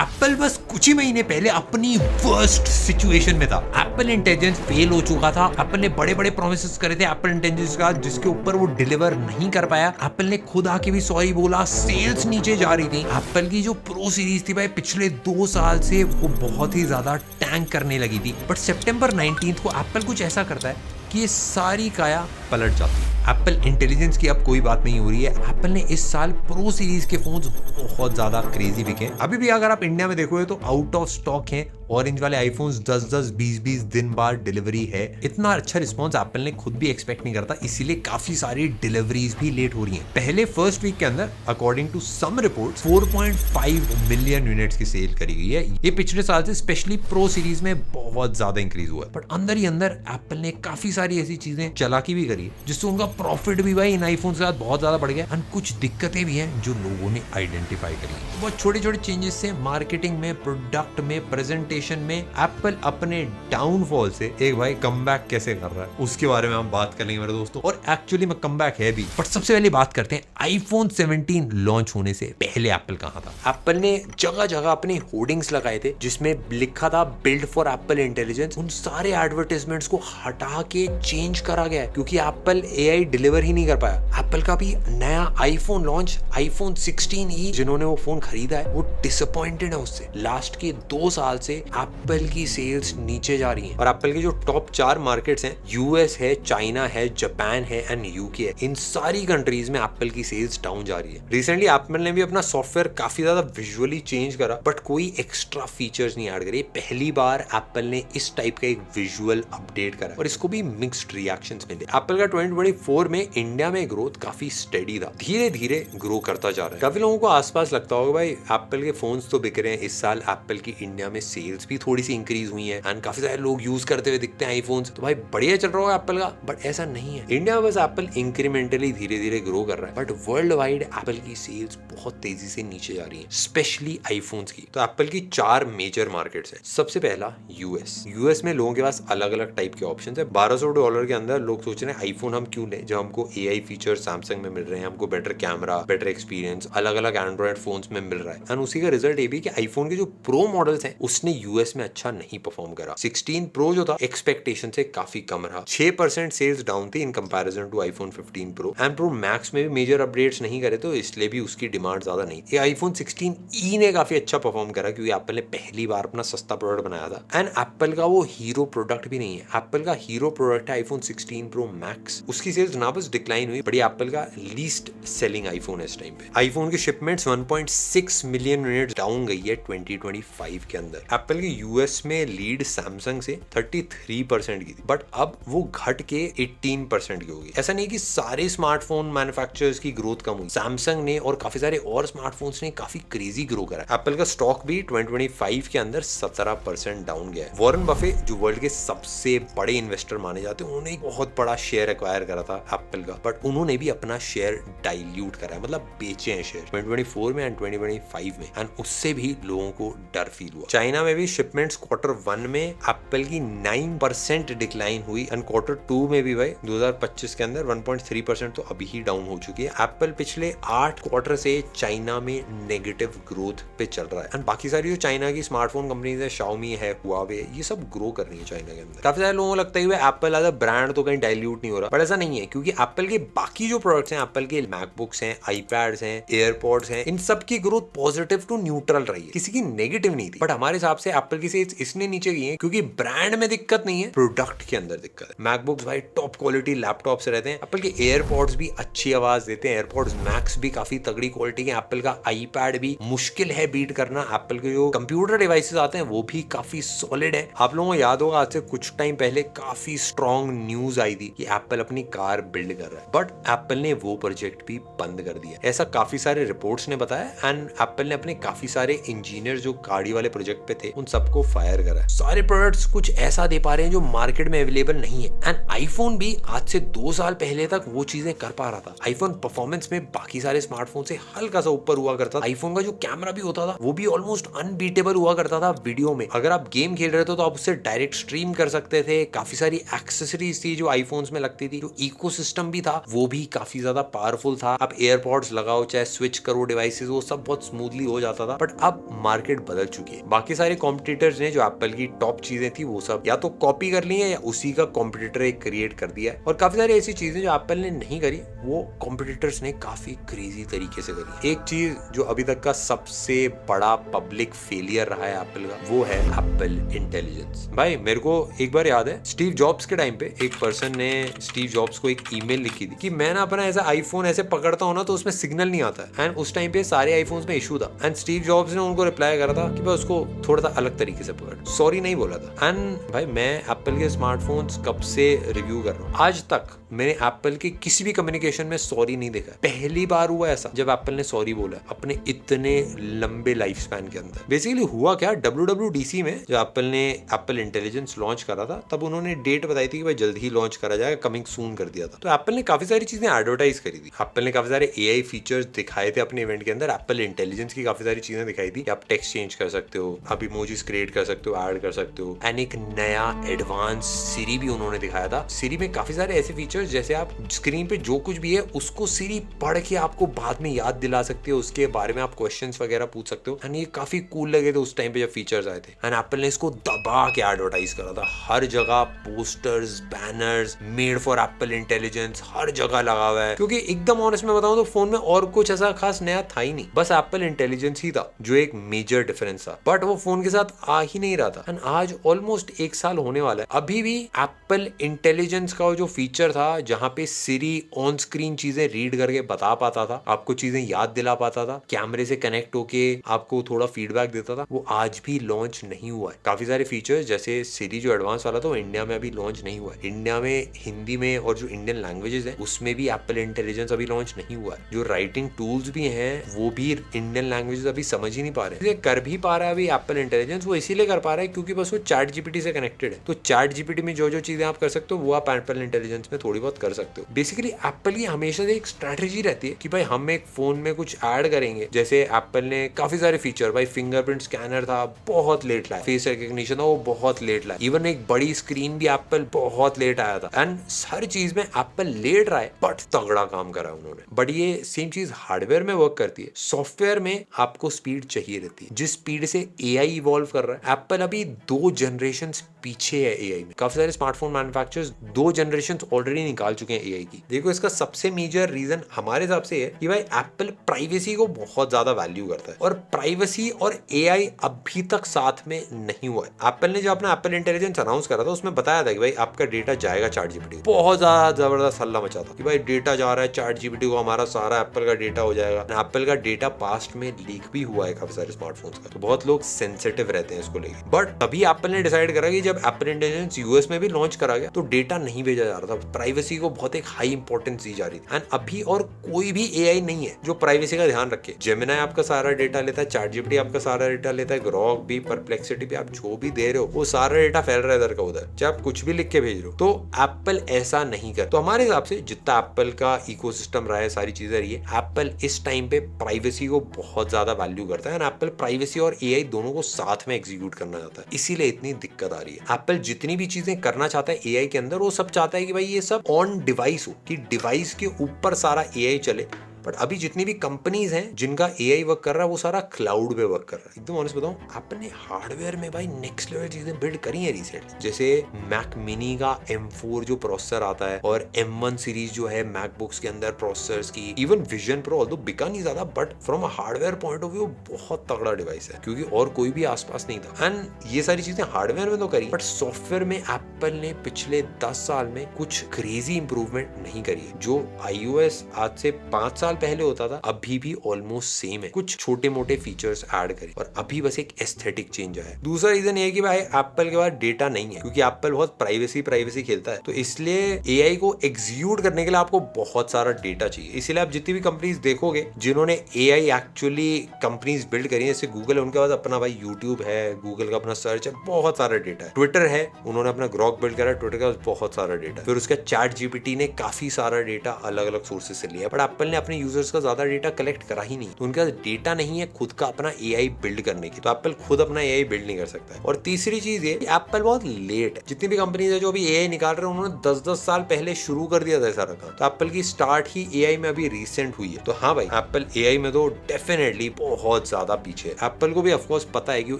Apple बस कुछ ही महीने पहले अपनी वर्स्ट सिचुएशन में था। एप्पल इंटेलिजेंस फेल हो चुका था। एप्पल ने बड़े बड़े प्रोमिसेस करे थे एप्पल इंटेलिजेंस का, जिसके ऊपर वो डिलीवर नहीं कर पाया। एप्पल ने खुद आके भी सॉरी बोला, सेल्स नीचे जा रही थी। एप्पल की जो प्रो सीरीज थी भाई पिछले 2 साल से वो बहुत ही ज्यादा टैंक करने लगी थी। बट सितंबर 19 को एप्पल कुछ ऐसा करता है कि ये सारी काया पलट जाती है। एप्पल इंटेलिजेंस की अब कोई बात नहीं हो रही है। एप्पल ने इस साल प्रो सीरीज के फोन्स बहुत ज्यादा क्रेजी बिके। अभी भी अगर आप इंडिया में देखोगे तो आउट ऑफ स्टॉक हैं। ऑरेंज वाले आईफोन्स 10-10, 20-20 दिन बाद डिलीवरी है। इतना अच्छा रिस्पॉन्स एप्पल ने खुद भी एक्सपेक्ट नहीं करता, इसीलिए काफी सारी डिलीवरीज भी लेट हो रही हैं। पहले फर्स्ट वीक के अंदर according to some reports 4.5 million units की सेल करी गई है। ये पिछले साल से स्पेशली प्रो सीरीज में बहुत ज्यादा इंक्रीज हुआ है। बट अंदर ही अंदर एप्पल ने काफी सारी ऐसी चीजें चालाकी भी करी है जिससे उनका प्रॉफिट भी भाई इन आईफोन के साथ बहुत ज्यादा बढ़ गया। और कुछ दिक्कतें भी हैं जो लोगों ने आइडेंटिफाई करी है। बहुत छोटे छोटे चेंजेस से मार्केटिंग में, प्रोडक्ट में, प्रेजेंटेशन में एप्पल अपने डाउनफॉल से एक भाई कमबैक कैसे कर रहा है उसके बारे में हम बात करेंगे मेरे दोस्तों। और एक्चुअली में कमबैक है भी। बट सबसे पहले बात करते हैं आईफोन 17 लॉन्च होने से पहले एप्पल कहां था। एप्पल ने जगह जगह अपने होर्डिंग्स लगाए थे जिसमें लिखा था बिल्ड फॉर एप्पल इंटेलिजेंस। उन सारे एडवर्टाइजमेंट्स को हटा के चेंज करा गया है क्योंकि एप्पल एआई डिलीवर ही नहीं कर पाया। एप्पल का भी नया आईफोन लॉन्च आईफोन 16 जिन्होंने वो फोन खरीदा है वो डिसअपॉइंटेड है उससे। लास्ट के 2 साल से एप्पल की सेल्स नीचे जा रही हैं। और एप्पल की जो टॉप 4 मार्केट्स हैं, यूएस है, चाइना है, जापान है एंड यूके है, इन सारी कंट्रीज में एप्पल की सेल्स डाउन जा रही है। रिसेंटली एप्पल ने भी अपना सॉफ्टवेयर काफी ज्यादा विजुअली चेंज करा बट कोई एक्स्ट्रा फीचर्स नहीं ऐड करे। पहली बार एप्पल ने इस टाइप का एक विजुअल अपडेट करा और इसको भी मिक्स्ड रिएक्शंस मिले। एप्पल का 2024 में इंडिया में ग्रोथ काफी स्टेडी था, धीरे धीरे ग्रो करता जा रहा है। काफी लोगों को आसपास लगता होगा भाई एप्पल के फोन्स तो बिक रहे हैं इस साल, एप्पल की इंडिया में सेल्स भी थोड़ी सी इंक्रीज हुई है एंड काफी सारे लोग यूज करते हुए दिखते हैं आईफोन्स, तो भाई बढ़िया चल रहा होगा एप्पल का। बट ऐसा नहीं है। इंडिया में बस एप्पल इंक्रीमेंटली धीरे धीरे ग्रो कर रहा है बट वर्ल्ड वाइड एप्पल की सेल्स बहुत तेजी से नीचे जा रही है, स्पेशली आईफोन्स की। तो एप्पल की 4 मेजर मार्केट्स है। सबसे पहला यूएस में लोगों के पास अलग अलग टाइप के ऑप्शन है। $1200 के अंदर लोग सोच रहे हैं आईफोन हम क्यों लें जब हमको एआई फीचर सैमसंग में मिल रहे हैं, हमको बेटर कैमरा, बेटर एक्सपीरियंस अलग अलग एंड्रॉइड फोन्स में मिल रहा है। एंड उसी का रिजल्ट ये भी कि आईफोन के जो प्रो मॉडल्स हैं उसने यूएस में अच्छा नहीं परफॉर्म करा। 16 प्रो जो था एक्सपेक्टेशन से काफी कम रहा। 6% सेल्स डाउन थी in comparison to iPhone 15 Pro and Pro Max में भी मेजर अपडेट्स नहीं करे तो इसलिए भी उसकी डिमांड ज्यादा नहीं। ये आईफोन 16e ने काफी अच्छा परफॉर्म करा क्योंकि एप्पल ने पहली बार अपना सस्ता प्रोडक्ट बनाया था। एंड एप्पल का वो हीरो प्रोडक्ट भी नहीं है। एप्पल का हीरो प्रोडक्ट है आईफोन 16 प्रो मैक्स। उसकी सेल्स ना बस डिक्लाइन हुई बट एप्पल का लीस्ट सेलिंग आईफोन है इस टाइम पे। आईफोन की शिपमेंट्स 1.6 मिलियन यूनिट डाउन गई है 2025 के अंदर। एप्पल की यूएस में लीड सैमसंग से 33% की थी बट अब वो घट के 18% की होगी। ऐसा नहीं कि सारे स्मार्टफोन मैन्युफैक्चरर्स की ग्रोथ कम हुई, सैमसंग ने और काफी सारे और स्मार्टफोन्स ने काफी क्रेजी ग्रो करा। एप्पल का स्टॉक भी 2025 के अंदर 17% डाउन गया है। वॉरेन बफे जो वर्ल्ड के सबसे बड़े इन्वेस्टर माने जाते हैं उन्होंने एक बहुत बड़ा शेयर एक्वायर करा था एप्पल का बट उन्होंने भी अपना शेयर डाइल्यूट करा है, मतलब बेचे हैं शेयर 2024 में एंड 2025 में एंड उससे भी लोगों को डर फील हुआ। चाइना में भी शिपमेंट्स Q1 में एप्पल की 9% डिक्लाइन हुई एंड Q2 में भी भाई 2025 के अंदर 1.3% तो अभी ही डाउन हो चुकी है। एप्पल पिछले 8 क्वार्टर से चाइना में नेगेटिव ग्रोथ पे चल रहा है एंड बाकी सारी जो चाइना की स्मार्टफोन कंपनीज है, Xiaomi है, Huawei, ये सब ग्रो कर रही है चाइना के अंदर। काफी सारे लोगों को लगता है कि एप्पल एज अ ब्रांड तो कहीं डाइल्यूट नहीं हो रहा बट ऐसा नहीं है क्योंकि एप्पल के बाकी जो प्रोडक्ट्स हैं, एप्पल के मैकबुक्स हैं, आईपैड्स हैं, एयरपॉड्स हैं, इन सब की ग्रोथ पॉजिटिव टू न्यूट्रल रही है, किसी की नेगेटिव नहीं थी। बट हमारे हिसाब से एप्पल की सेल्स इसलिए नीचे गई है क्योंकि ब्रांड में दिक्कत नहीं है, प्रोडक्ट के अंदर दिक्कत है। मैकबुक्स भाई टॉप क्वालिटी लैपटॉप्स रहते हैं, एप्पल के एयरपॉड्स भी अच्छी आवाज देते हैं, एयरपॉड्स मैक्स भी काफी तगड़ी क्वालिटी के, एप्पल का आईपैड भी मुश्किल है बीट करना, एप्पल के जो कंप्यूटर डिवाइसेस आते हैं वो भी काफी सॉलिड है। आप लोगों को याद होगा आज से कुछ टाइम पहले काफी स्ट्रॉन्ग न्यूज आई थी कि एप्पल अपनी कार बिल्ड कर रहा है बट एप्पल ने वो प्रोजेक्ट भी बंद कर दिया, ऐसा काफी सारे रिपोर्ट्स ने बताया एंड एप्पल ने अपने काफी सारे इंजीनियर जो गाड़ी वाले प्रोजेक्ट पे थे उन सबको फायर करा है। सारे प्रोडक्ट्स कुछ ऐसा दे पा रहे हैं जो मार्केट में अवेलेबल नहीं है एंड आईफोन भी आज से 2 साल पहले तक वो चीजें कर पा रहा था। आईफोन परफॉर्मेंस में बाकी सारे स्मार्टफोन से हल्का सा ऊपर हुआ करता था। आईफोन का जो कैमरा भी होता था वो भी ऑलमोस्ट अनबीटेबल हुआ करता था वीडियो में। अगर आप गेम खेल रहे रहते हो तो आप उससे डायरेक्ट स्ट्रीम कर सकते थे। काफी सारी एक्सेसरीज थी जो आईफोन्स में लगती थी। जो इकोसिस्टम भी था वो भी काफी ज्यादा पावरफुल था। आप एयरपॉड्स लगाओ चाहे स्विच करो डिवाइसेस, वो सब बहुत स्मूथली हो जाता था। बट अब मार्केट बदल चुकी है। बाकी सारे कॉम्पिटिटर्स ने जो एप्पल की टॉप चीजें थी वो सब या तो कॉपी कर ली है या उसी का कॉम्पिटिटर एक क्रिएट कर दिया है। और काफी सारी ऐसी चीजें जो एप्पल ने नहीं करी वो कॉम्पिटिटर्स ने काफी क्रेजी तरीके से करी। एक चीज जो अभी तक का सबसे बड़ा पब्लिक फेलियर रहा है एप्पल का, वो है एप्पल इंटेलिजेंस। भाई मेरे को एक बार याद है स्टीव जॉब्स के टाइम पे एक पर्सन ने स्टीव जॉब्स को एक ईमेल लिखी थी कि मैं ना अपना ऐसा आईफोन ऐसे पकड़ता हूं ना तो उसमें सिग्नल नहीं आता है। एंड उस टाइम पे सारे आईफोन्स में इशू था। एंड स्टीव जॉब्स ने उनको रिप्लाई करा था कि भाई उसको थोड़ा सा अलग तरीके से पकड़, सॉरी नहीं बोला था। एंड भाई मैं एप्पल के स्मार्टफोन्स कब से रिव्यू कर रहा हूँ, आज तक मैंने एप्पल के किसी भी कम्युनिकेशन में सॉरी नहीं देखा। पहली बार हुआ ऐसा जब एप्पल ने सॉरी बोला अपने इतने लंबे लाइफ स्पैन के अंदर। बेसिकली हुआ क्या, WWDC में जो एप्पल ने एप्पल इंटेलिजेंस लॉन्च करा था तब उन्होंने डेट बताई थी कि भाई जल्द ही लॉन्च करा जाएगा, कमिंग सून कर दिया था। तो एप्पल ने काफी सारी चीजें एडवर्टाइज करी थी। एप्पल ने काफी सारे AI फीचर्स दिखाए थे अपने इवेंट के अंदर। एप्पल इंटेलिजेंस की काफी सारी चीजें दिखाई थी कि आप टेक्स्ट चेंज कर सकते हो, आप इमोजीज क्रिएट कर सकते हो, ऐड कर सकते हो। एंड एक नया एडवांस सिरी भी उन्होंने दिखाया था। सिरी में काफी सारे ऐसे फीचर्स जैसे आप स्क्रीन पे जो कुछ भी है उसको सिरी पढ़ के आपको बाद में याद दिला सकते हो, उसके बारे में आप क्वेश्चंस वगैरह पूछ सकते हो। एंड ये काफी कूल लगे थे उस टाइम पे जब फीचर्स आए थे। एंड एप्पल ने इसको दबा के एडवर्टाइज करा था। हर जगह posters, banners, made for Apple Intelligence हर जगह लगा हुआ है। क्योंकि एकदम ऑनेस्ट में बताऊं तो फोन में और कुछ ऐसा खास नया था ही नहीं, बस एप्पल इंटेलिजेंस ही था जो एक मेजर डिफरेंस था। बट वो फोन के साथ आ ही नहीं रहा था। एंड आज ऑलमोस्ट 1 साल होने वाला है, अभी भी एप्पल इंटेलिजेंस का जो फीचर था जहां पे सिरी ऑन स्क्रीन चीजें रीड करके बता पाता था, आपको चीजें याद दिला पाता था, कैमरे से कनेक्ट होके आपको थोड़ा फीडबैक देता था, वो आज भी लॉन्च नहीं हुआ है। काफी सारे फीचर्स जैसे सिरी जो एडवांस वाला था वो इंडिया में अभी लॉन्च नहीं हुआ है। इंडिया में हिंदी में और जो इंडियन लैंग्वेजेस है उसमें भी एप्पल इंटेलिजेंस अभी लॉन्च नहीं हुआ है। जो राइटिंग टूल्स भी हैं वो भी इंडियन लैंग्वेजेस अभी समझ ही नहीं पा रहे। कर भी पा रहा है अभी एप्पल इंटेलिजेंस, वो इसीलिए कर पा रहा है क्योंकि बस वो चैट जीपीटी से कनेक्टेड है। तो चैट जीपीटी में जो जो चीजें आप कर सकते हो वो आप एप्पल इंटेलिजेंस में थोड़ी बहुत कर सकते हो। बेसिकली एप्पल की हमेशा से एक स्ट्रेटेजी रहती है कि भाई हम एक फोन में कुछ ऐड करेंगे। जैसे एप्पल ने काफी सारे फीचर, भाई फिंगरप्रिंट स्कैनर था बहुत लेट लाया, फेस रिकग्निशन था वो बहुत लेट लाया, इवन एक बड़ी स्क्रीन भी एप्पल बहुत लेट आया था। एंड हर चीज में एप्पल लेट रहा है बट तगड़ा काम करा उन्होंने। बट ये सेम चीज हार्डवेयर में वर्क करती है। सॉफ्टवेयर में आपको स्पीड चाहिए रहती है। जिस स्पीड से AI इवॉल्व कर रहा है, एप्पल अभी 2 जनरेशन पीछे है AI में। काफी सारे स्मार्टफोन मैन्युफैक्चरर्स 2 जनरेशन ऑलरेडी निकाल चुके हैं AI की। देखो इसका सबसे मेजर रीजन हमारे हिसाब से है कि भाई एप्पल प्राइवेसी को बहुत ज्यादा वैल्यू करता है और प्राइवेसी और AI अभी तक साथ में नहीं हुआ है। एप्पल ने जो अपना एप्पल इंटेलिजेंस अनाउंस करा था उसमें बताया था कि भाई आपका डेटा जाएगा चैट जीपीटी। बहुत ज्यादा जबरदस्त हल्ला मचा था कि भाई डेटा जा रहा है चैट जीपीटी को, हमारा सारा एप्पल का डेटा हो जाएगा। एप्पल का डेटा पास्ट में लीक भी हुआ है काफी सारे स्मार्टफोन्स का, तो बहुत लोग सेंसिटिव रहते हैं इसको लेके। बट तभी एप्पल ने डिसाइड करा कि जब एप्पल इंटेलिजेंस यूएस में भी लॉन्च करा गया तो डेटा नहीं भेजा जा रहा था, प्राइवेसी को बहुत एक हाई इंपॉर्टेंस दी जा रही थी। एंड अभी और कोई भी AI नहीं है जो प्राइवेसी का ध्यान रखे। जेमिनी आपका सारा डेटा लेता है, चैट जीपीटी आपका सारा डेटा लेता है, ग्रॉक भी, परप्लेक्सिटी भी, आप जो भी दे रहे हो वो सारा डेटा फैल रहा है इधर का उधर, चाहे आप कुछ भी लिख के भेज रहे हो। तो एप्पल ऐसा नहीं कर। तो हमारे हिसाब से जितना एप्पल का इकोसिस्टम रहा है, सारी चीजें रही है, एप्पल इस टाइम पे प्राइवेसी को बहुत ज्यादा वैल्यू करता है। एंड एप्पल प्राइवेसी और AI दोनों को साथ में एग्जीक्यूट करना चाहता है, इसीलिए इतनी दिक्कत आ रही है। एप्पल जितनी भी चीजें करना चाहता है AI के अंदर, वो सब चाहता है कि भाई ये सब ऑन डिवाइस हो, कि डिवाइस के ऊपर सारा AI चले। बट अभी जितनी भी कंपनीज हैं जिनका AI वर्क कर रहा है वो सारा क्लाउड पे वर्क कर रहा है। एकदम ऑनेस्ट बताऊं, आपने हार्डवेयर में भाई नेक्स्ट लेवल चीजें बिल्ड करी है रिसेंट। जैसे मैक मिनी का M4 जो प्रोसेसर आता है और M1 सीरीज जो है मैकबुक्स के अंदर प्रोसेसर्स की, इवन विजन प्रो ऑल्दो बिका नहीं ज्यादा but from hardware point of view बहुत तगड़ा डिवाइस है क्योंकि और कोई भी आसपास नहीं था। एंड ये सारी चीजें हार्डवेयर में तो करी बट सॉफ्टवेयर में एप्पल ने पिछले 10 साल में कुछ क्रेजी इंप्रूवमेंट नहीं करी है। जो iOS आज से 5 साल पहले होता था अभी भी ऑलमोस्ट सेम है, कुछ छोटे मोटे फीचर्स ऐड करे और अभी बस एक एस्थेटिक चेंज आया है। दूसरा रीजन ये है कि भाई एप्पल के पास डेटा नहीं है क्योंकि एप्पल बहुत प्राइवेसी खेलता है, तो इसलिए AI को एग्जीक्यूट करने के लिए आपको बहुत सारा डेटा चाहिए। इसलिए आप जितनी भी कंपनीज देखोगे जिन्होंने AI एक्चुअली कंपनीज बिल्ड करी है, जैसे गूगल है, उनके पास अपना भाई यूट्यूब है, गूगल का अपना सर्च है, बहुत सारा डेटा है। ट्विटर है, उन्होंने अपना ग्रॉक बिल्ड करा, ट्विटर का बहुत सारा डेटा। फिर उसका चैट जीपीटी ने काफी सारा डेटा अलग अलग सोर्सेज से लिया, बट एप्पल ने अपने यूजर्स का ज्यादा डेटा कलेक्ट करा ही नहीं, तो उनका डेटा नहीं है खुद का अपना एआई बिल्ड करने की, तो एप्पल खुद अपना एआई बिल्ड नहीं कर सकता है। और तीसरी चीज ये, एप्पल बहुत लेट है। जितनी भी कंपनीज है जो अभी एआई निकाल रहे हैं, उन्होंने 10-10 साल पहले शुरू कर दिया था सारा काम, तो एप्पल की स्टार्ट ही एआई में अभी रिसेंट हुई है। तो हाँ भाई, एप्पल एआई में तो डेफिनेटली बहुत ज्यादा पीछे है। एप्पल को भी ऑफकोर्स पता है कि वो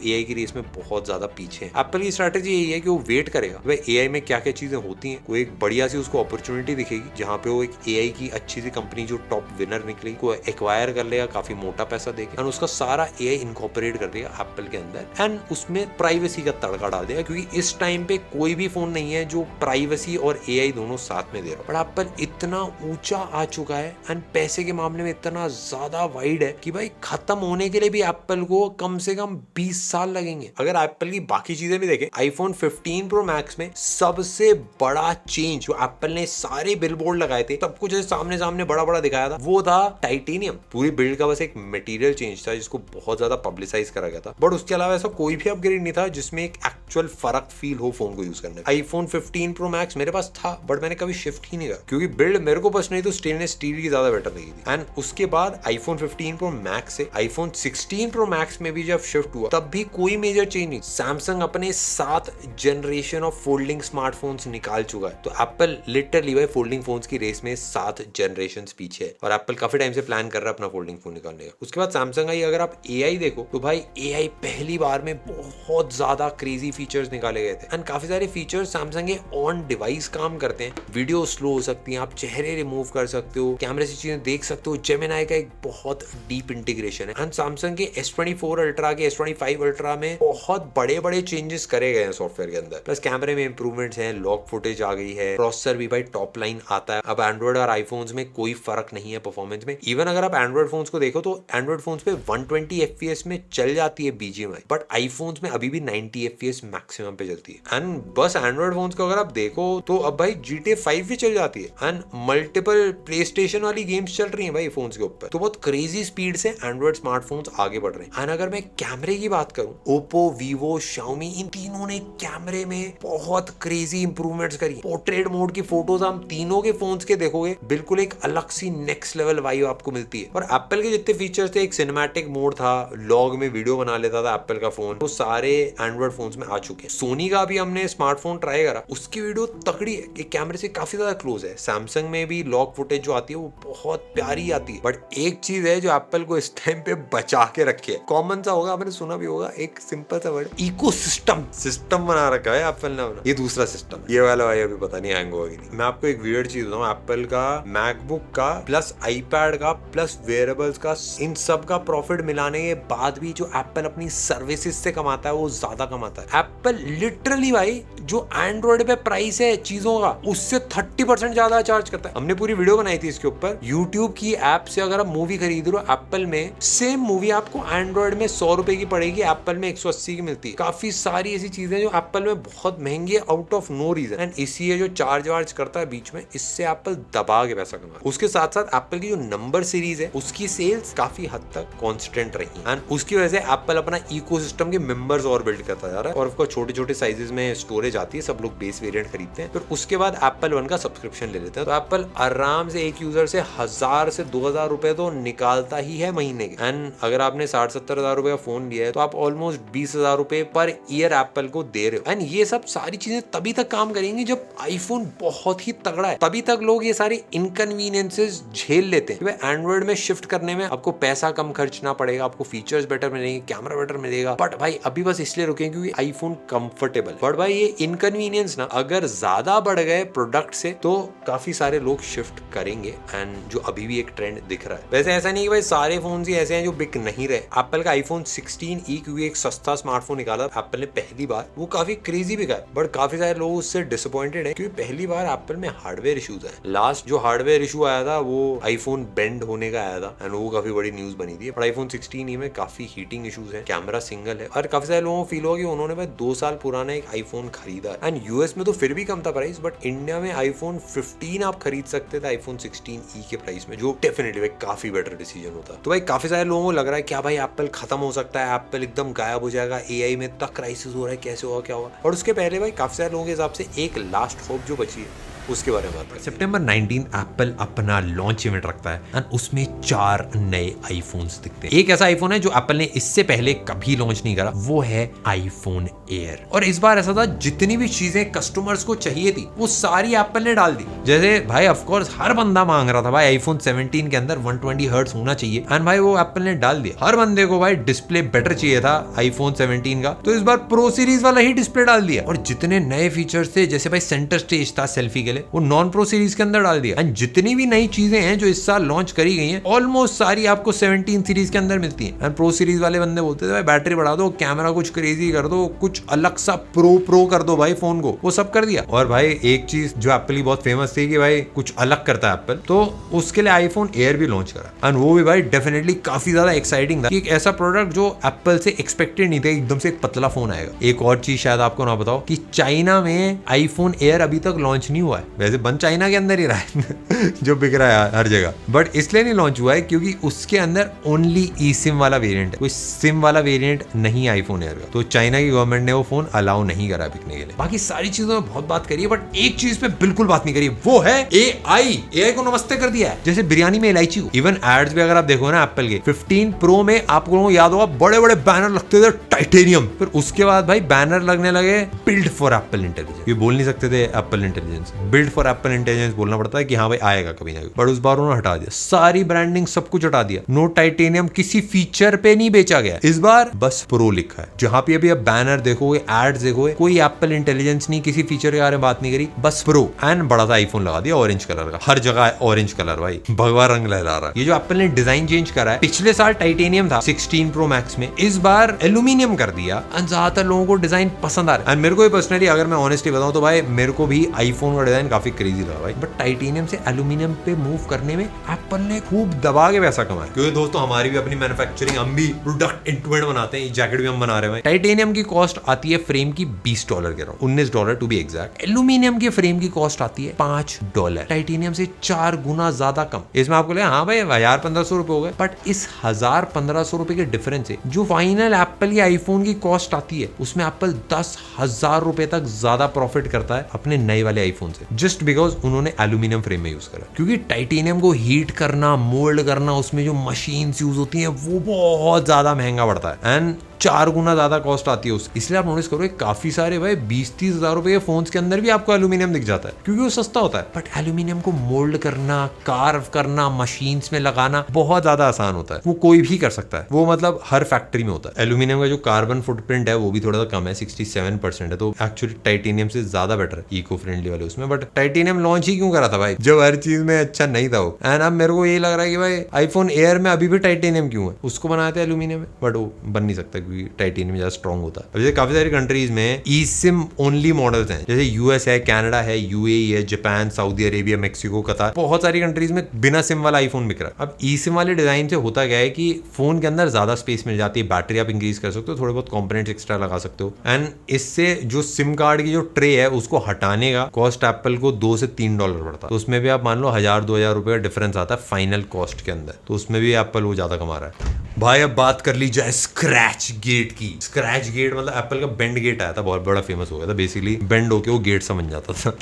एआई की रेस में बहुत ज्यादा पीछे है। एप्पल की स्ट्रैटेजी यही है कि वो वेट करेगा भाई एआई में क्या क्या चीजें होती हैं, कोई एक बढ़िया सी उसको अपॉर्चुनिटी दिखेगी जहाँ पे वो एक एआई की अच्छी सी कंपनी जो टॉप विनर निकलेगी को एक्वायर कर लेगा, काफी मोटा पैसा देगा, एंड उसका सारा एआई इनकॉर्पोरेट कर देगा एप्पल के अंदर, एंड उसमें प्राइवेसी का तड़का डाल देगा, क्योंकि इस टाइम पे कोई भी फोन नहीं है जो प्राइवेसी और एआई दोनों साथ में दे रहा है। पर एप्पल इतना ऊंचा आ चुका है एंड पैसे के मामले में इतना ज्यादा वाइड है कि भाई खत्म होने के लिए भी एप्पल को कम से कम 20 साल लगेंगे। अगर एप्पल की बाकी चीजें भी देखें, आईफोन 15 प्रो मैक्स में सबसे बड़ा चेंज जो एप्पल ने सारे बिलबोर्ड लगाए थे, सब कुछ सामने सामने बड़ा बड़ा दिखाया था, वो था टाइटेनियम। पूरी बिल्ड का बस एक मटेरियल चेंज था जिसको बहुत ज्यादा पब्लिसाइज करा गया था, बट उसके अलावा ऐसा कोई भी अपग्रेड नहीं था जिसमें एक एक्चुअल फर्क फील हो फोन को यूज करने में। आईफोन 15 प्रो मैक्स मेरे पास था, बट मैंने कभी शिफ्ट ही नहीं करा, क्योंकि बिल्ड मेरे को पसंद नहीं, तो स्टेनलेस स्टील की ज्यादा बेटर लगी थी। एंड उसके बाद आईफोन 15 प्रो मैक्स से आईफोन 16 प्रो मैक्स में भी जब शिफ्ट हुआ, तब भी कोई मेजर चेंज नहीं। सैमसंग अपने 7 जनरेशन ऑफ फोल्डिंग स्मार्टफोन्स निकाल चुका है, तो एप्पल लिटरली भाई फोल्डिंग फोन्स की रेस में 7 जनरेशन पीछे है, और एप्पल काफी टाइम से प्लान कर रहा है अपना फोल्डिंग फोन निकालने का। उसके बाद सैमसंग आई, अगर आप एआई देखो तो भाई एआई पहली बार में बहुत ज्यादा क्रेजी फीचर्स निकाले गए थे, एंड काफी सारे फीचर्स सैमसंग के ऑन डिवाइस काम करते हैं। वीडियो स्लो हो सकती है, आप चेहरे रिमूव कर सकते हो, कैमरे से चीजें देख सकते हो। जेमिनाई का एक बहुत डीप इंटीग्रेशन है, एंड सैमसंग के S24 अल्ट्रा के S25 अल्ट्रा में बहुत बड़े बड़े चेंजेस करे गए हैं सॉफ्टवेयर के अंदर। प्लस कैमरे में इंप्रूवमेंट्स हैं, लॉक फुटेज आ गई है, प्रोसेसर भी भाई टॉप लाइन आता है। अब एंड्रॉइड और आईफोन्स में कोई फर्क नहीं है परफॉर्मेंस में। इवन अगर आप एंड्रॉइड फोन्स को देखो तो एंड्रॉइड फोन्स पे 120 FPS में चल जाती है BGMI, बट आईफोन्स में अभी भी 90 FPS मैक्सिमम पे चलती है। एंड बस एंड्रॉइड फोन्स को अगर आप देखो तो अब भाई GTA 5 भी चल जाती है, एंड मल्टीपल प्ले स्टेशन वाली गेम्स चल रही है भाई फोन्स के ऊपर। तो बहुत क्रेजी स्पीड से एंड्रॉइड स्मार्टफोन्स आगे बढ़ रहे हैं। एंड अगर मैं कैमरे की बात करूं, ओप्पो, वीवो, शाओमी, इन तीनों ने कैमरे में बहुत क्रेजी इंप्रूवमेंट्स करी। पोर्ट्रेट मोड की फोटोज हम तीनों के फोन्स के देखोगे, बिल्कुल एक अलग सी नेक्स्ट लेवल वाइब आपको मिलती है। और एप्पल के जितने फीचर्स थे, एक सिनेमैटिक मोड था, लॉग में वीडियो बना लेता था एप्पल का फोन, वो सारे एंड्रॉइड फोन्स में आ चुके हैं। सोनी का भी हमने स्मार्टफोन ट्राई करा, उसकी वीडियो तगड़ी है, एक कैमरे से काफी ज्यादा क्लोज है। सैमसंग में भी लॉग फुटेज जो आती है वो बहुत प्यारी आती है। बट एक चीज है जो एप्पल को इस टाइम पे बचा के रखी है, कॉमन सा होगा, आपने सुना भी होगा, एक सिंपल सा वर्ड, इकोसिस्टम। सिस्टम बना रखा है एप्पल ने अपना। ये दूसरा सिस्टम, ये वाला भाई अभी पता नहीं हैंग होगा कि नहीं। मैं आपको एक वियर्ड चीज बताऊं, एप्पल का मैकबुक का प्लस आईपैड का प्लस वेयरेबल्स का, इन सब का प्रॉफिट मिलाने के बाद भी जो एप्पल अपनी सर्विसेज से कमाता है वो ज्यादा कमाता है। एप्पल लिटरली भाई जो एंड्रॉइड पे प्राइस है चीजों का, उससे 30% ज्यादा चार्ज करता है। हमने पूरी वीडियो बनाई थी इसके ऊपर। यूट्यूब की ऐप से अगर आप मूवी खरीद रहे हो एप्पल में, सेम मूवी आपको एंड्रॉइड में 100 रुपए की पड़ेगी, एप्पल में 180 की मिलती है। काफी सारी ऐसी चीजें जो एप्पल में बहुत महंगी है out of no reason, and इसी जो चार्ज वार्ज करता है बीच में, इससे एप्पल दबा के पैसा कमा। उसके साथ साथ एप्पल की जो नंबर सीरीज है उसकी सेल्स काफी हद तक कांस्टेंट रही, एंड उसकी वजह से एप्पल अपना इकोसिस्टम के मेंबर्स और बिल्ड करता जा रहा है। और उसको छोटे छोटे साइजेस में स्टोरेज आती है, सब लोग बेस वेरिएंट खरीदते हैं, फिर उसके बाद एप्पल वन का सब्सक्रिप्शन ले लेते हैं। तो एप्पल आराम से एक यूजर से 1000 से 2000 रुपए तो निकालता ही है महीने के। एंड अगर आपने 60-70 हजार रुपए का फोन लिया है तो आप ऑलमोस्ट 20,000 रुपए पर ईयर एप्पल को दे रहे हो। एंड ये सब सारी चीजें तभी तक काम करेंगी जब आईफोन बहुत ही तगड़ा है, तभी तक लोग ये सारे इनकन्वीनियंसेस झेल लेते हैं। एंड्रॉइड में शिफ्ट करने में आपको पैसा कम खर्चना पड़ेगा, आपको फीचर्स बेटर मिलेंगे, कैमरा बेटर मिलेगा, बट भाई अभी बस इसलिए रुकेंगे क्योंकि आईफोन कंफर्टेबल। बट भाई ये इनकन्वीनियंस ना अगर ज्यादा बढ़ गए प्रोडक्ट से तो काफी सारे लोग शिफ्ट करेंगे, एंड जो अभी भी एक ट्रेंड दिख रहा है। वैसे ऐसा नहीं कि भाई सारे फोन ही ऐसे हैं जो बिक नहीं रहे। एप्पल का आईफोन 16e क्योंकि एक सस्ता स्मार्टफोन निकाला एप्पल ने पहली बार, वो काफी क्रेजी बिका है, बट काफी सारे लोग उससे डिसअपॉइंटेड है क्योंकि पहली बार एप्पल में हार्डवेयर इश्यूज है। लास्ट जो हार्डवेयर इशू आया था वो आईफोन बेंड होने का आया था, एंड वो काफी बड़ी न्यूज बनी थी। पर आईफोन 16e में काफी हीटिंग इश्यूज है, कैमरा सिंगल है, और काफी सारे लोगों को फील होगा कि उन्होंने भाई 2 साल पुराना एक आईफोन खरीदा, एंड यूएस में तो फिर भी कम था प्राइस, बट इंडिया में आईफोन 15 आप खरीद सकते थे आईफोन 16e के प्राइस में, जो डेफिनेटली भाई काफी बेटर डिसीजन होता। तो भाई काफी सारे लोगों को लग रहा है क्या भाई एप्पल खत्म हो सकता है, एप्पल एकदम गायब हो जाएगा, एआई में तक क्राइसिस हो रहा है, कैसे होगा क्या होगा। और उसके पहले भाई काफी सारे लोगों के हिसाब से एक लास्ट होप जो बची है उसके बारे में बात करें। सितंबर 19 एप्पल अपना लॉन्च इवेंट रखता है एंड उसमें 4 नए आईफोन्स दिखते हैं। एक ऐसा आईफोन है जो एप्पल ने इससे पहले कभी लॉन्च नहीं करा, वो है आईफोन एयर। और इस बार ऐसा था, जितनी भी चीजें कस्टमर्स को चाहिए थी वो सारी एप्पल ने डाल दी। जैसे भाई ऑफ कोर्स हर बंदा मांग रहा था भाई आईफोन 17 के अंदर 120 हर्ट्ज होना चाहिए एंड भाई वो एप्पल ने डाल दिया। हर बंदे को भाई डिस्प्ले बेटर चाहिए था आईफोन 17 का, तो इस बार प्रो सीरीज वाला ही डिस्प्ले डाल दिया। और जितने नए फीचर्स थे, जैसे भाई सेंटर स्टेज था सेल्फी के लिए, वो नॉन प्रो सीरीज के अंदर डाल दिया। एंड जितनी भी नई चीजें हैं जो इस साल लॉन्च करी गई हैं, ऑलमोस्ट सारी आपको 17 सीरीज के अंदर मिलती हैं। एंड प्रो सीरीज वाले बंदे बोलते थे भाई बैटरी बढ़ा दो, कैमरा कुछ क्रेजी कर दो, कुछ अलग सा प्रो कर दो भाई फोन को, वो सब कर दिया। और भाई एक चीज जो एप्पल की बहुत फेमस थी कि भाई कुछ अलग करता है एप्पल, तो उसके लिए आईफोन एयर भी लॉन्च करा एंड वो भी भाई डेफिनेटली काफी ज्यादा एक्साइटिंग था कि एक ऐसा प्रोडक्ट जो एप्पल से एक्सपेक्टेड नहीं था, एकदम से एक पतला फोन आएगा। एक और चीज शायद आपको ना बताओ कि चाइना में आईफोन एयर अभी तक लॉन्च नहीं हुआ है। वैसे बंद चाइना के अंदर ही रहा है जो बिक रहा है हर जगह, बट इसलिए नहीं लॉन्च हुआ है क्योंकि उसके अंदर ओनली ई सिम वाला वेरिएंट है, कोई सिम वाला वेरिएंट नहीं आईफोन एयर का। तो चाइना की गवर्नमेंट ने वो फोन अलाउ नहीं करा बिकने के लिए। बाकी सारी चीजों में बहुत बात करी है, बट एक चीज पे बिल्कुल बात नहीं करी, वो है एआई को नमस्ते कर दिया है। जैसे बिरयानी में इलायची को, इवन एड्स भी अगर आप देखो ना एप्पल के 15 प्रो में आप लोगों को याद होगा बड़े बड़े बैनर लगते थे टाइटेनियम, फिर उसके बाद भाई बैनर लगने लगे बिल्ड फॉर एप्पल इंटेलिजेंस। ये बोल नहीं सकते थे Apple intelligence, build for Apple intelligence बोलना पड़ता है कि हाँ भाई आएगा कभी ना कभी, बट उस बार उन्होंने हटा दिया सारी ब्रांडिंग, सब कुछ हटा दिया। नो टाइटेनियम किसी फीचर पे नहीं बेचा गया, इस बार बस प्रो लिखा है। जहां पे अभी आप बैनर देखोगे, एड्स देखोगे, कोई एप्पल इंटेलिजेंस नहीं, किसी फीचर के बारे में बात नहीं करी, बस प्रो एंड बड़ा सा आईफोन लगा दिया ऑरेंज कलर का, हर जगह ऑरेंज कलर भाई भगवा रंग लहरा रहा है। ये जो एप्पल ने डिजाइन चेंज करा है, पिछले साल टाइटेनियम था 16 प्रो मैक्स में, इस बार एल्यूमिनियम कर दिया एंड ज्यादातर लोगों को डिजाइन पसंद आ रहा है। एंड मेरे को पर्सनली अगर मैं ऑनेस्टली बताऊं तो भाई मेरे को भी आईफोन का डिजाइन काफी क्रेजी लगा भाई, बट टाइटेनियम से एल्यूमिनियम पे मूव करने में एप्पल ने खूब दबा के पैसा कमाया, क्योंकि दोस्तों हमारी भी अपनी मैन्युफैक्चरिंग, हम भी प्रोडक्ट इंटूमेंट बनाते हैं, जैकेट भी हम बना रहे हैं। टाइटेनियम की कॉस्ट आती है फ्रेम की $20 के around, $19 to be exact. Aluminium के फ्रेम की कॉस्ट आती है $5, टाइटेनियम से 4 गुना ज्यादा कम। इसमें आपको लगे हाँ भाई 1000-1500 रुपए हो गए, बट इस 1000-1500 रुपए के डिफरेंस से जो फाइनल एप्पल की आईफोन की कॉस्ट आती है, उसमें एप्पल 10,000 रुपए तक ज्यादा प्रॉफिट करता है अपने नए वाले आईफोन से, जस्ट बिकॉज उन्होंने एल्यूमिनियम फ्रेम में यूज करा। क्योंकि टाइटेनियम को हीट करना, मोल्ड करना, उसमें जो मशीन्स यूज होती हैं वो बहुत ज्यादा महंगा पड़ता है एंड 4 गुना ज्यादा कॉस्ट आती है उसकी। इसलिए आप नोटिस करो काफी सारे भाई 20-30 हजार रुपए के फोन्स के अंदर भी आपको एल्यूमिनियम दिख जाता है क्योंकि वो सस्ता होता है। बट एल्यूमिनियम को मोल्ड करना, कार्व करना, मशीन्स में लगाना बहुत ज्यादा आसान होता है, वो कोई भी कर सकता है, वो मतलब हर फैक्ट्री में होता है। एल्यूमिनियम का जो कार्बन फुटप्रिंट है वो भी थोड़ा सा कम है, 67% है, तो एक्चुअली टाइटेनियम से ज्यादा बेटर है इको फ्रेंडली वाले उसमें। बट टाइटेनियम लॉन्च ही क्यों करा था भाई जब हर चीज में अच्छा नहीं था वो। एंड अब मेरे को ये लग रहा है कि भाई आईफोन एयर में अभी भी टाइटेनियम क्यों है, उसको बनाया था एल्यूमिनियम में, बट वो बन नहीं सकता क्योंकि टाइटेनियम ज्यादा स्ट्रॉन्ग होता है। जैसे काफी सारी कंट्रीज में ई सिम ओनली मॉडल्स हैं, जैसे यूएस है, कनाडा है, यूएई है, जापान, सऊदी अरेबिया, मेक्सिको, कतार, बहुत सारी कंट्रीज में बिना सिम वाला आईफोन बिक रहा है। अब ई सिम वाले डिजाइन से होता क्या है कि फोन के अंदर ज्यादा स्पेस मिल जाती है, बैटरी आप इंक्रीज कर सकते हो, थोड़े बहुत कंपोनेंट्स एक्स्ट्रा लगा सकते हो एंड इससे जो सिम कार्ड की जो ट्रे है उसको हटाने का कॉस्ट एप्पल को $2 से $3 पड़ता है। तो उसमें भी आप मान लो 1000-2000 रुपए का डिफरेंस आता है फाइनल कॉस्ट के अंदर, तो उसमें भी एप्पल वो ज्यादा कमा रहा है। भाई अब बात कर ली जाए स्क्रैच गेट की। स्क्रैच गेट मतलब एप्पल का बेंड गेट आया था, बहुत बड़ा फेमस हो गया था, बेसिकली बेंड होके वो गेट सा बन जाता था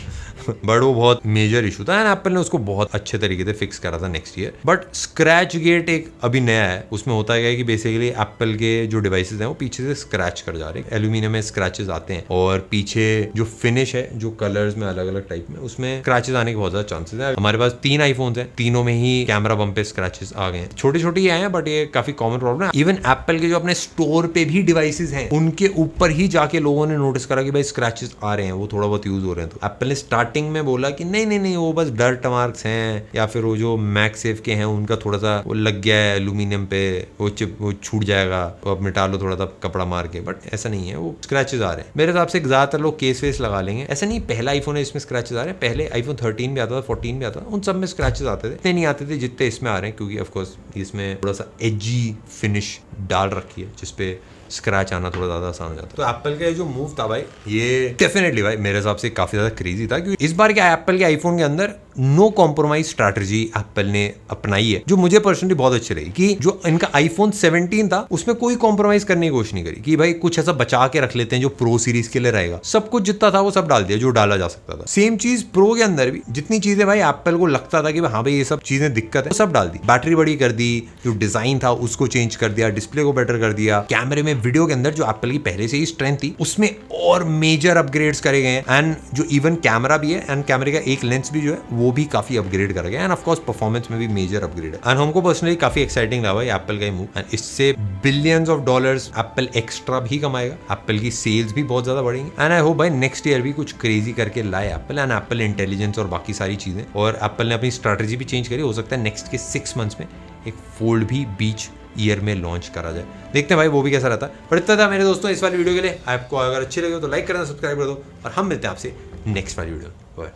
बट वो बहुत मेजर इशू था एंड एप्पल ने उसको बहुत अच्छे तरीके से फिक्स करा था next year. But scratch gate एक अभी नया है, उसमें होता है कि बेसिकली एप्पल के जो डिवाइसेस हैं वो पीछे से स्क्रैच कर जा रहे हैं, एल्यूमिनियम में स्क्रैचेस आते हैं और पीछे जो फिनिश है, जो कलर्स में अलग अलग टाइप में, उसमें स्क्रैचेस आने के बहुत ज्यादा चांसेस है। हमारे पास 3 आईफोन्स हैं, तीनों में ही कैमरा बम पे स्क्रैचेस आ गए हैं, छोटे छोटे ही आए हैं बट ये काफी कॉमन प्रॉब्लम है। इवन एप्पल के जो अपने स्टोर पे भी डिवाइसेस हैं उनके ऊपर ही जाके लोगों ने नोटिस करा कि भाई स्क्रैचेस आ रहे हैं, वो थोड़ा बहुत यूज हो रहे हैं। तो एप्पल ने स्टार्टिंग में बोला कि नहीं वो बस डर्ट मार्क्स हैं या फिर वो जो मैगसेफ के हैं उनका थोड़ा सा वो लग गया है एल्यूमिनियम पे, वो छूट जाएगा तो अब मिटा लो थोड़ा सा कपड़ा मार के, बट ऐसा नहीं है, वो स्क्रैचेस आ रहे हैं। मेरे हिसाब से ज्यादातर लोग केस वेस लगा लेंगे, ऐसा नहीं पहला आईफोन है इसमें स्क्रैचेस आ रहे हैं, पहले आईफोन 13 भी आता था, 14 भी आता था, उन सब में स्क्रैचेस आते थे, इतने नहीं आते थे जितने इसमें आ रहे हैं क्योंकि ऑफकोर्स इसमें थोड़ा सा एजी फिनिश डाल रखी है जिसपे स्क्रैच आना थोड़ा ज्यादा आसान हो जाता है। तो एप्पल का जो मूव था भाई ये डेफिनेटली भाई मेरे हिसाब से काफी ज्यादा क्रेजी था क्योंकि इस बार क्या एप्पल के आईफोन के अंदर नो कॉम्प्रोमाइज स्ट्रैटेजी एप्पल ने अपनाई है, जो मुझे पर्सनली बहुत अच्छी लगी। कि जो इनका आईफोन 17 था उसमें कोई कॉम्प्रोमाइज करने की कोशिश नहीं करी कि भाई कुछ ऐसा बचा के रख लेते हैं जो प्रो सीरीज के लिए रहेगा। सब कुछ जितना था वो सब डाल दिया जो डाला जा सकता था। सेम चीज प्रो के अंदर भी जितनी चीजें भाई एप्पल को लगता था कि हाँ भाई ये सब चीजें दिक्कत है, सब डाल दी। बैटरी बड़ी कर दी, जो डिजाइन था उसको चेंज कर दिया, डिस्प्ले को बेटर कर दिया, कैमरे में वीडियो के अंदर जो एप्पल की पहले से ही स्ट्रेंथ थी उसमें और मेजर अपग्रेड्स करे गए हैं। एंड जो इवन कैमरा भी है, एंड कैमरे का एक लेंस भी जो है वो भी काफी अपग्रेड करा गया। एंड ऑफ कोर्स परफॉर्मेंस में भी मेजर अपग्रेड है। एंड हमको पर्सनली काफी एक्साइटिंग लगा भाई एप्पल का ये मूव। एंड इससे billions of dollars Apple extra भी कमाएगा, एप्पल की सेल्स भी बहुत ज्यादा बढ़ेंगी। एंड आई होप भाई नेक्स्ट ईयर भी कुछ क्रेजी करके लाए एप्पल, एंड एप्पल इंटेलिजेंस और बाकी सारी चीजें। और एप्पल ने अपनी स्ट्रैटेजी भी चेंज करी, हो सकता है नेक्स्ट के 6 मंथ्स में एक फोल्ड भी बीच ईयर में लॉन्च करा जाए। देखते हैं भाई वो भी कैसा रहता है। पर इतना था मेरे दोस्तों इस वाली वीडियो के लिए। आपको अगर अच्छी लगे तो लाइक करना, सब्सक्राइब कर दो, और हम मिलते हैं आपसे नेक्स्ट वाली वीडियो। बाय।